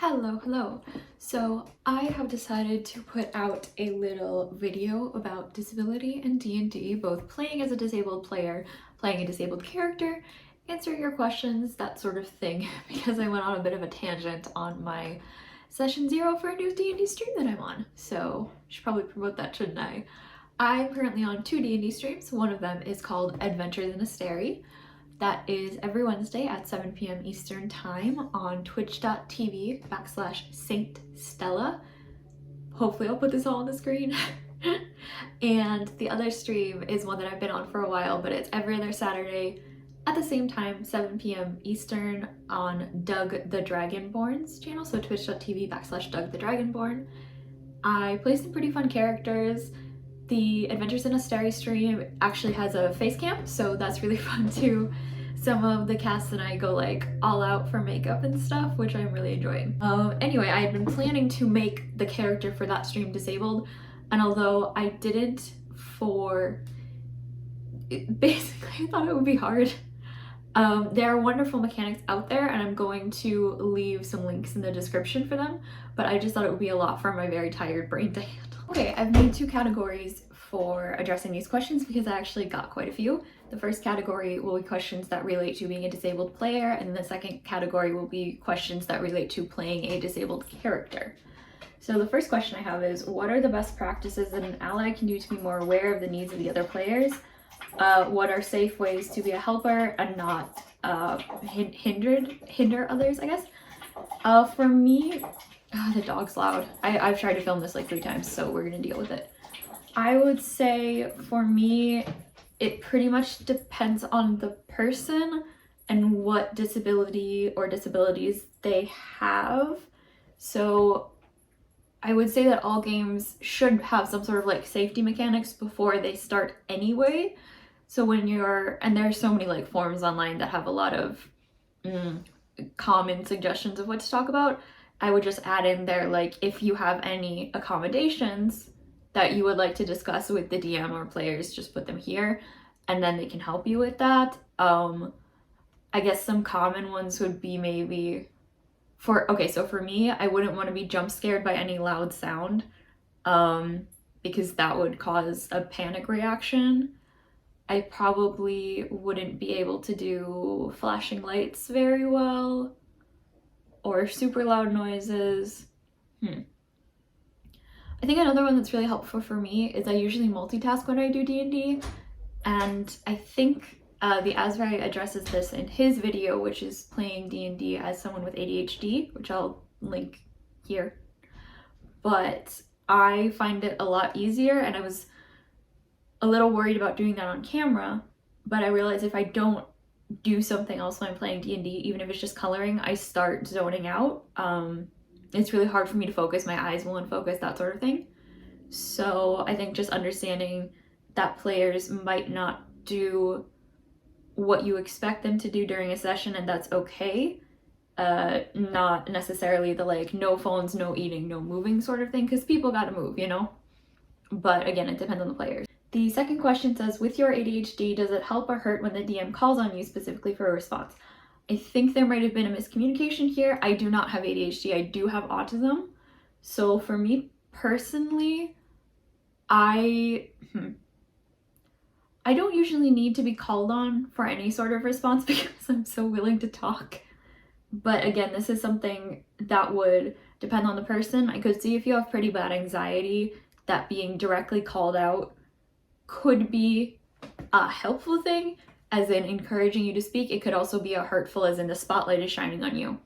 Hello. So I have decided to put out a little video about disability and D&D, both playing as a disabled player, playing a disabled character, answering your questions, that sort of thing, because I went on a bit of a tangent on my session 0 for a new D&D stream that I'm on. So I should probably promote that, shouldn't I? I'm currently on 2 D&D streams. One of them is called Adventures in a Stary. That is every Wednesday at 7 p.m. Eastern Time on twitch.tv/Saint Stella. Hopefully I'll put this all on the screen. And the other stream is one that I've been on for a while, but it's every other Saturday at the same time, 7 p.m. Eastern on Doug the Dragonborn's channel, so twitch.tv/Doug the Dragonborn. I play some pretty fun characters. The Adventures in a Stary stream actually has a face cam, so that's really fun too. Some of the cast and I go like all out for makeup and stuff, which I'm really enjoying. Anyway, I had been planning to make the character for that stream disabled, and although I didn't basically I thought it would be hard. There are wonderful mechanics out there, and I'm going to leave some links in the description for them, but I just thought it would be a lot for my very tired brain to handle. Okay, I've made 2 categories for addressing these questions because I actually got quite a few. The first category will be questions that relate to being a disabled player, and the second category will be questions that relate to playing a disabled character. So the first question I have is, what are the best practices that an ally can do to be more aware of the needs of the other players? What are safe ways to be a helper and not hinder others, I guess? For me, the dog's loud. I've tried to film this like 3 times, so we're gonna deal with it. I would say for me, it pretty much depends on the person and what disability or disabilities they have. So I would say that all games should have some sort of like safety mechanics before they start anyway. So when and there's so many like forums online that have a lot of common suggestions of what to talk about, I would just add in there like if you have any accommodations that you would like to discuss with the DM or players, just put them here and then they can help you with that. I guess some common ones would be maybe for me, I wouldn't want to be jump scared by any loud sound because that would cause a panic reaction. I probably wouldn't be able to do flashing lights very well or super loud noises. I think another one that's really helpful for me is I usually multitask when I do D&D, and I think the Azrai addresses this in his video, which is playing D&D as someone with ADHD, which I'll link here. But I find it a lot easier, and I was a little worried about doing that on camera, but I realized if I don't do something else when I'm playing D&D, even if it's just coloring, I start zoning out. It's really hard for me to focus, my eyes won't focus, that sort of thing. So I think just understanding that players might not do what you expect them to do during a session, and that's okay. Not necessarily the like no phones, no eating, no moving sort of thing, because people gotta move, you know? But again, it depends on the players. The second question says, with your ADHD, does it help or hurt when the DM calls on you specifically for a response? I think there might have been a miscommunication here. I do not have ADHD, I do have autism. So for me personally, I don't usually need to be called on for any sort of response because I'm so willing to talk. But again, this is something that would depend on the person. I could see if you have pretty bad anxiety, that being directly called out could be a helpful thing, as in encouraging you to speak. It could also be a hurtful, as in the spotlight is shining on you.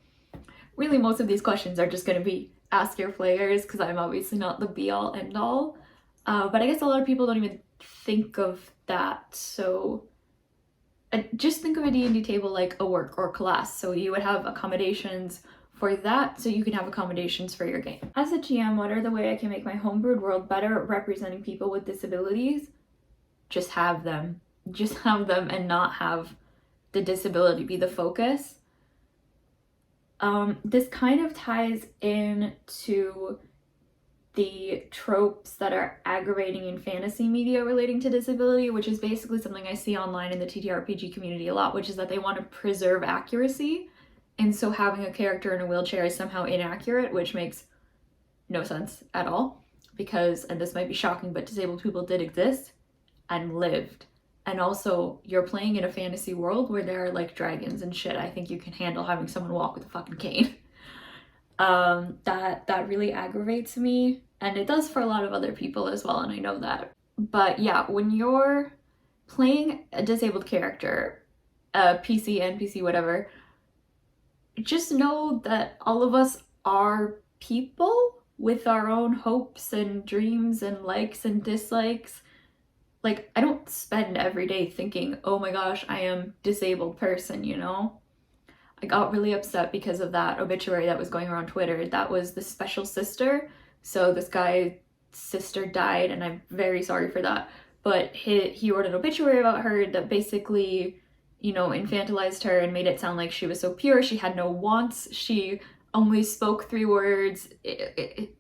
Really, most of these questions are just going to be ask your players, because I'm obviously not the be-all end-all. But I guess a lot of people don't even think of that. So just think of a D&D table like a work or class. So you would have accommodations for that, so you can have accommodations for your game. As a GM, what are the ways I can make my homebrewed world better representing people with disabilities? Just have them. Just have them and not have the disability be the focus. This kind of ties into the tropes that are aggravating in fantasy media relating to disability, which is basically something I see online in the TTRPG community a lot, which is that they want to preserve accuracy And so having a character in a wheelchair is somehow inaccurate, which makes no sense at all. Because, and this might be shocking, but disabled people did exist and lived. And also, you're playing in a fantasy world where there are like dragons and shit. I think you can handle having someone walk with a fucking cane. That really aggravates me, and it does for a lot of other people as well, and I know that. But yeah, when you're playing a disabled character, PC, NPC, whatever, just know that all of us are people with our own hopes and dreams and likes and dislikes. Like, I don't spend every day thinking, oh my gosh, I am disabled person, you know? I got really upset because of that obituary that was going around Twitter. That was the special sister. So this guy's sister died, and I'm very sorry for that. But he wrote an obituary about her that basically, you know, infantilized her and made it sound like she was so pure. She had no wants. She only spoke 3 words. It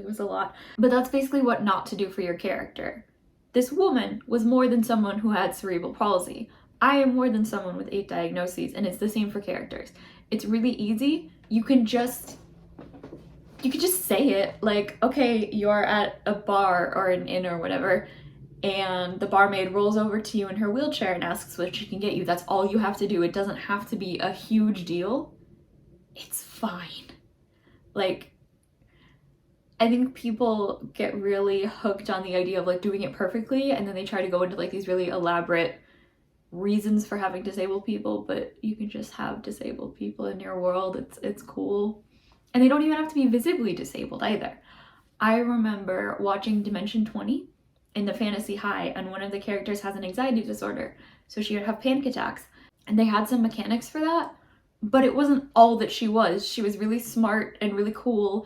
was a lot. But that's basically what not to do for your character. This woman was more than someone who had cerebral palsy. I am more than someone with 8 diagnoses, and it's the same for characters. It's really easy. You can just say it, like, okay, you're at a bar or an inn or whatever, and the barmaid rolls over to you in her wheelchair and asks what she can get you. That's all you have to do. It doesn't have to be a huge deal. It's fine. Like, I think people get really hooked on the idea of like doing it perfectly, and then they try to go into like these really elaborate reasons for having disabled people, but you can just have disabled people in your world. It's cool. And they don't even have to be visibly disabled either. I remember watching Dimension 20 in the Fantasy High, and one of the characters has an anxiety disorder, so she would have panic attacks. And they had some mechanics for that, but it wasn't all that she was. She was really smart and really cool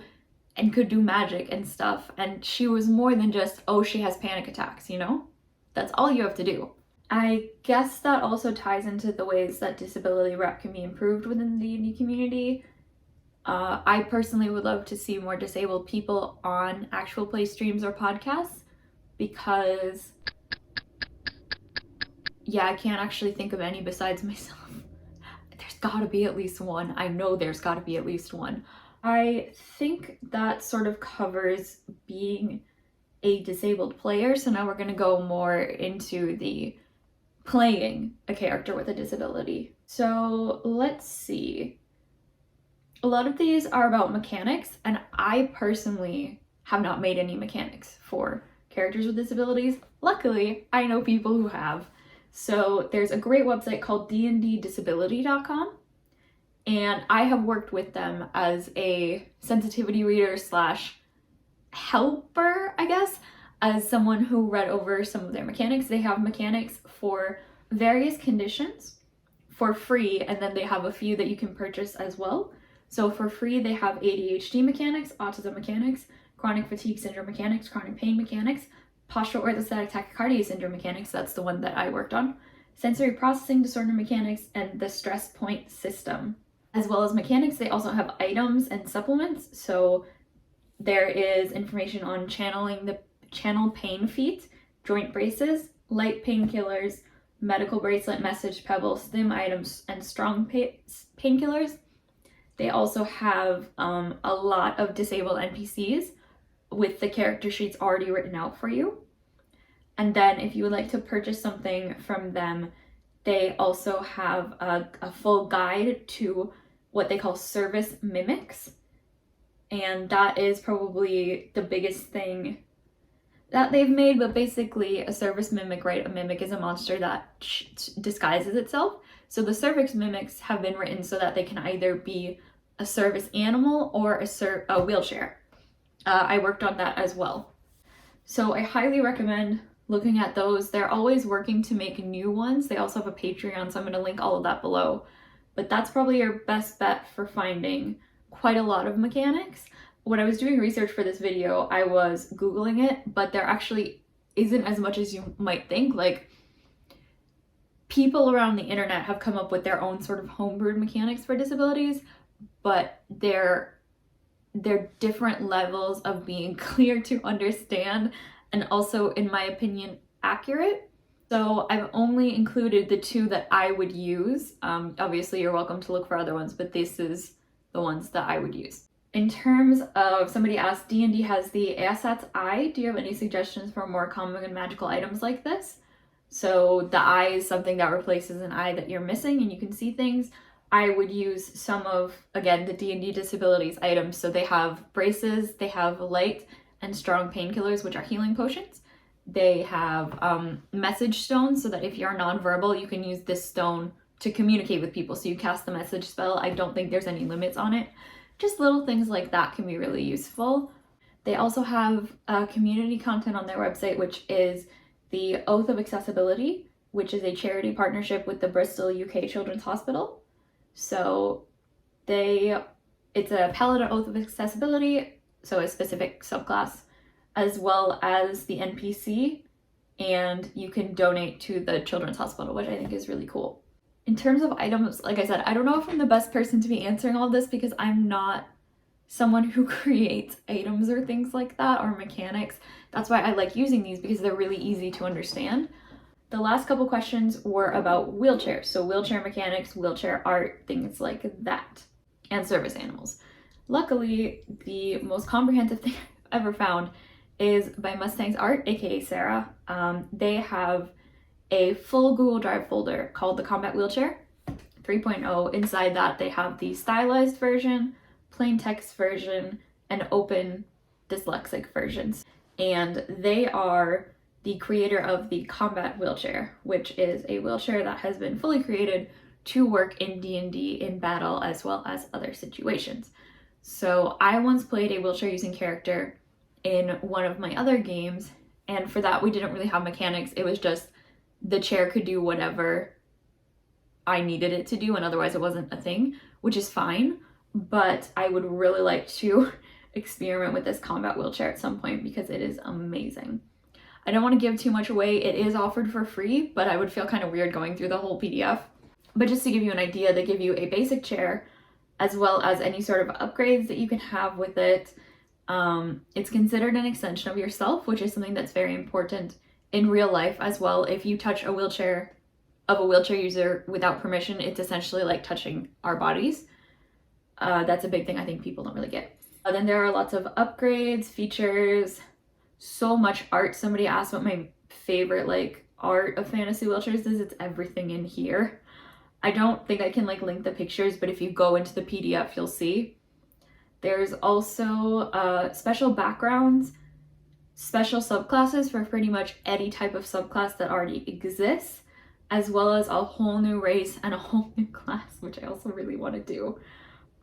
and could do magic and stuff, and she was more than just, oh, she has panic attacks, you know? That's all you have to do. I guess that also ties into the ways that disability rep can be improved within the D&D community. I personally would love to see more disabled people on actual play streams or podcasts, because yeah, I can't actually think of any besides myself. There's gotta be at least one. I know there's gotta be at least one. I think that sort of covers being a disabled player, so now we're gonna go more into the playing a character with a disability. So let's see. A lot of these are about mechanics, and I personally have not made any mechanics for characters with disabilities. Luckily, I know people who have. So there's a great website called dnddisability.com, and I have worked with them as a sensitivity reader slash helper, I guess, as someone who read over some of their mechanics. They have mechanics for various conditions for free, and then they have a few that you can purchase as well. So for free, they have ADHD mechanics, autism mechanics, chronic fatigue syndrome mechanics, chronic pain mechanics, postural orthostatic tachycardia syndrome mechanics, that's the one that I worked on, sensory processing disorder mechanics, and the stress point system. As well as mechanics, they also have items and supplements. So there is information on channeling the channel pain feet, joint braces, light painkillers, medical bracelet, message pebble, stim items, and strong painkillers. They also have a lot of disabled NPCs with the character sheets already written out for you. And then if you would like to purchase something from them, they also have a full guide to what they call service mimics. And that is probably the biggest thing that they've made, but basically a service mimic, right? A mimic is a monster that disguises itself. So the service mimics have been written so that they can either be a service animal or a wheelchair. I worked on that as well. So I highly recommend looking at those. They're always working to make new ones. They also have a Patreon, so I'm going to link all of that below. But that's probably your best bet for finding quite a lot of mechanics. When I was doing research for this video, I was Googling it, but there actually isn't as much as you might think. Like, people around the internet have come up with their own sort of homebrewed mechanics for disabilities, but they're different levels of being clear to understand, and also, in my opinion, accurate. So I've only included the two that I would use. Obviously, you're welcome to look for other ones, but this is the ones that I would use. In terms of, somebody asked, D&D has the ASAT's eye. Do you have any suggestions for more common and magical items like this? So the eye is something that replaces an eye that you're missing and you can see things. I would use some of, again, the D&D disabilities items. So they have braces, they have light and strong painkillers, which are healing potions. They have message stones, so that if you're nonverbal, you can use this stone to communicate with people. So you cast the message spell. I don't think there's any limits on it. Just little things like that can be really useful. They also have community content on their website, which is the Oath of Accessibility, which is a charity partnership with the Bristol, UK Children's Hospital. So it's a Paladin Oath of Accessibility, so a specific subclass, as well as the NPC, and you can donate to the Children's Hospital, which I think is really cool. In terms of items, like I said, I don't know if I'm the best person to be answering all this because I'm not someone who creates items or things like that or mechanics. That's why I like using these, because they're really easy to understand. The last couple questions were about wheelchairs. So wheelchair mechanics, wheelchair art, things like that, and service animals. Luckily, the most comprehensive thing I've ever found is by Mustang's Art, aka Sarah. They have a full Google Drive folder called the Combat Wheelchair 3.0. Inside that, they have the stylized version, plain text version, and open dyslexic versions. And they are the creator of the Combat Wheelchair, which is a wheelchair that has been fully created to work in D&D in battle as well as other situations. So I once played a wheelchair using character in one of my other games, and for that we didn't really have mechanics. It was just the chair could do whatever I needed it to do, and otherwise it wasn't a thing, which is fine. But I would really like to experiment with this combat wheelchair at some point because it is amazing. I don't want to give too much away. It is offered for free, but I would feel kind of weird going through the whole PDF. But just to give you an idea, they give you a basic chair as well as any sort of upgrades that you can have with it. It's considered an extension of yourself, which is something that's very important in real life as well. If you touch a wheelchair user without permission, it's essentially like touching our bodies. That's a big thing I think people don't really get. Then there are lots of upgrades, features, so much art. Somebody asked what my favorite like art of fantasy wheelchairs is. It's everything in here. I don't think I can like link the pictures, but if you go into the PDF, you'll see. There's also special backgrounds, special subclasses for pretty much any type of subclass that already exists, as well as a whole new race and a whole new class, which I also really want to do.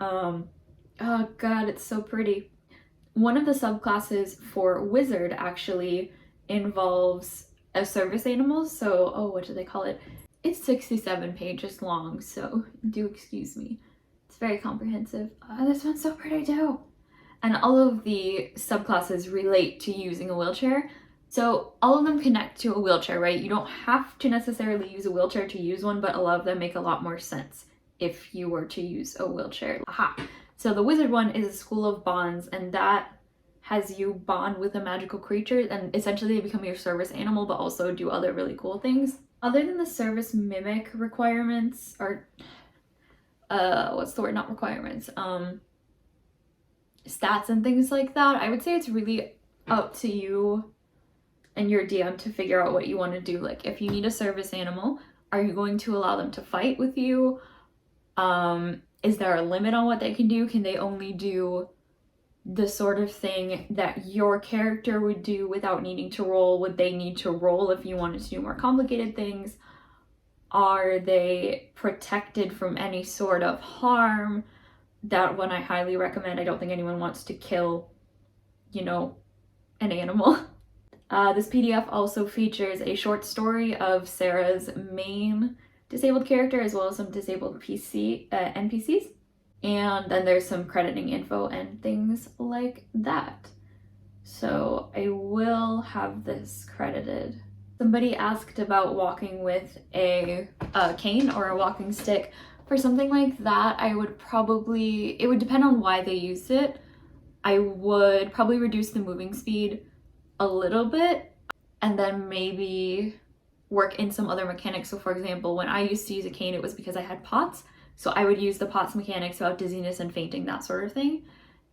Oh god, it's so pretty. One of the subclasses for wizard actually involves a service animal, so, what do they call it? It's 67 pages long, so do excuse me. It's very comprehensive. This one's so pretty too. And all of the subclasses relate to using a wheelchair. So all of them connect to a wheelchair, right? You don't have to necessarily use a wheelchair to use one, but a lot of them make a lot more sense if you were to use a wheelchair. Aha! So the wizard one is a school of bonds, and that has you bond with a magical creature, and essentially they become your service animal, but also do other really cool things. Other than the service mimic requirements, or what's the word? Not requirements. Stats and things like that, I would say it's really up to you and your DM to figure out what you want to do. Like, if you need a service animal, are you going to allow them to fight with you? Is there a limit on what they can do? Can they only do the sort of thing that your character would do without needing to roll? Would they need to roll if you wanted to do more complicated things? Are they protected from any sort of harm? That one I highly recommend. I don't think anyone wants to kill, an animal. This PDF also features a short story of Sarah's main disabled character as well as some disabled NPCs. And then there's some crediting info and things like that. So I will have this credited. Somebody asked about walking with a cane or a walking stick. For something like that, it would depend on why they used it. I would probably reduce the moving speed a little bit and then maybe work in some other mechanics. So for example, when I used to use a cane, it was because I had POTS. So I would use the POTS mechanics about dizziness and fainting, that sort of thing.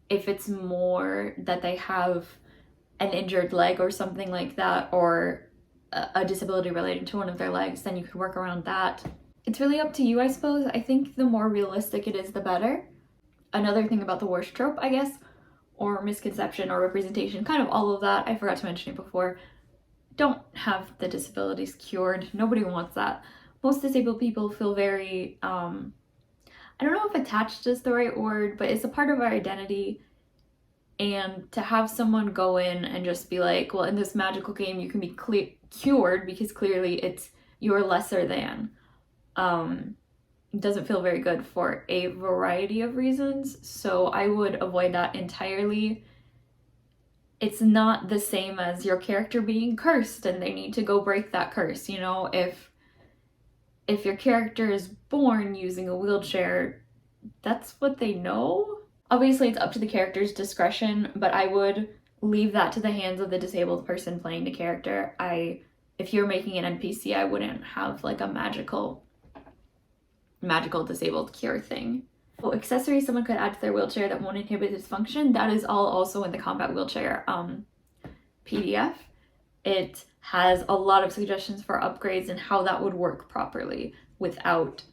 If it's more that they have an injured leg or something like that, or a disability related to one of their legs, then you could work around that. It's really up to you, I suppose. I think the more realistic it is, the better. Another thing about the worst trope, I guess, or misconception or representation, kind of all of that, I forgot to mention it before, don't have the disabilities cured. Nobody wants that. Most disabled people feel very, I don't know if attached is the right word, but it's a part of our identity. And to have someone go in and just be like, well, in this magical game, you can be cured because clearly it's you're lesser than. Doesn't feel very good for a variety of reasons. So I would avoid that entirely. It's not the same as your character being cursed and they need to go break that curse. You know, if your character is born using a wheelchair, that's what they know. Obviously, it's up to the character's discretion, but I would leave that to the hands of the disabled person playing the character. If you're making an NPC, I wouldn't have like a magical disabled cure thing. Oh, accessories someone could add to their wheelchair that won't inhibit its function, that is all also in the combat wheelchair PDF. It has a lot of suggestions for upgrades and how that would work properly without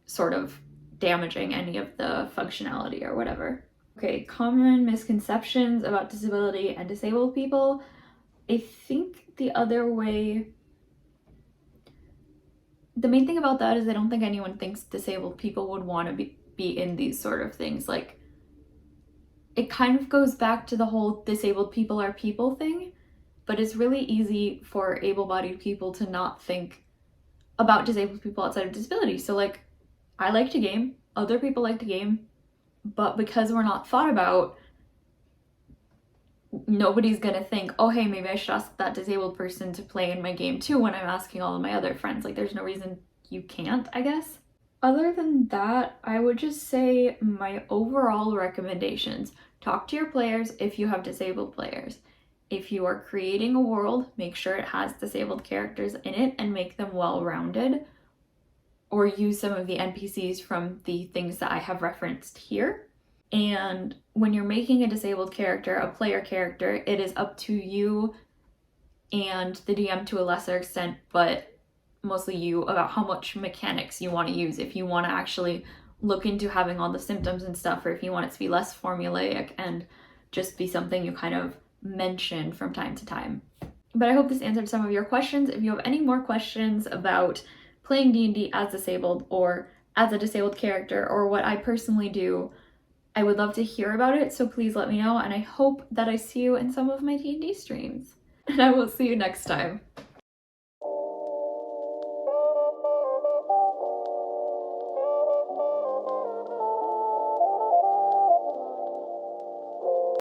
sort of damaging any of the functionality or whatever. Okay, common misconceptions about disability and disabled people. I think the main thing about that is I don't think anyone thinks disabled people would want to be in these sort of things. Like, it kind of goes back to the whole disabled people are people thing, but it's really easy for able-bodied people to not think about disabled people outside of disability. So like, I like to game, other people like to game, but because we're not thought about, nobody's gonna think, oh hey, maybe I should ask that disabled person to play in my game too when I'm asking all of my other friends. Like, there's no reason you can't, I guess. Other than that, I would just say my overall recommendations. Talk to your players if you have disabled players. If you are creating a world, make sure it has disabled characters in it and make them well-rounded, or use some of the NPCs from the things that I have referenced here. And when you're making a disabled character, a player character, it is up to you and the DM to a lesser extent, but mostly you, about how much mechanics you want to use. If you want to actually look into having all the symptoms and stuff, or if you want it to be less formulaic and just be something you kind of mention from time to time. But I hope this answered some of your questions. If you have any more questions about playing D&D as disabled or as a disabled character, or what I personally do, I would love to hear about it, so please let me know, and I hope that I see you in some of my D&D streams. And I will see you next time.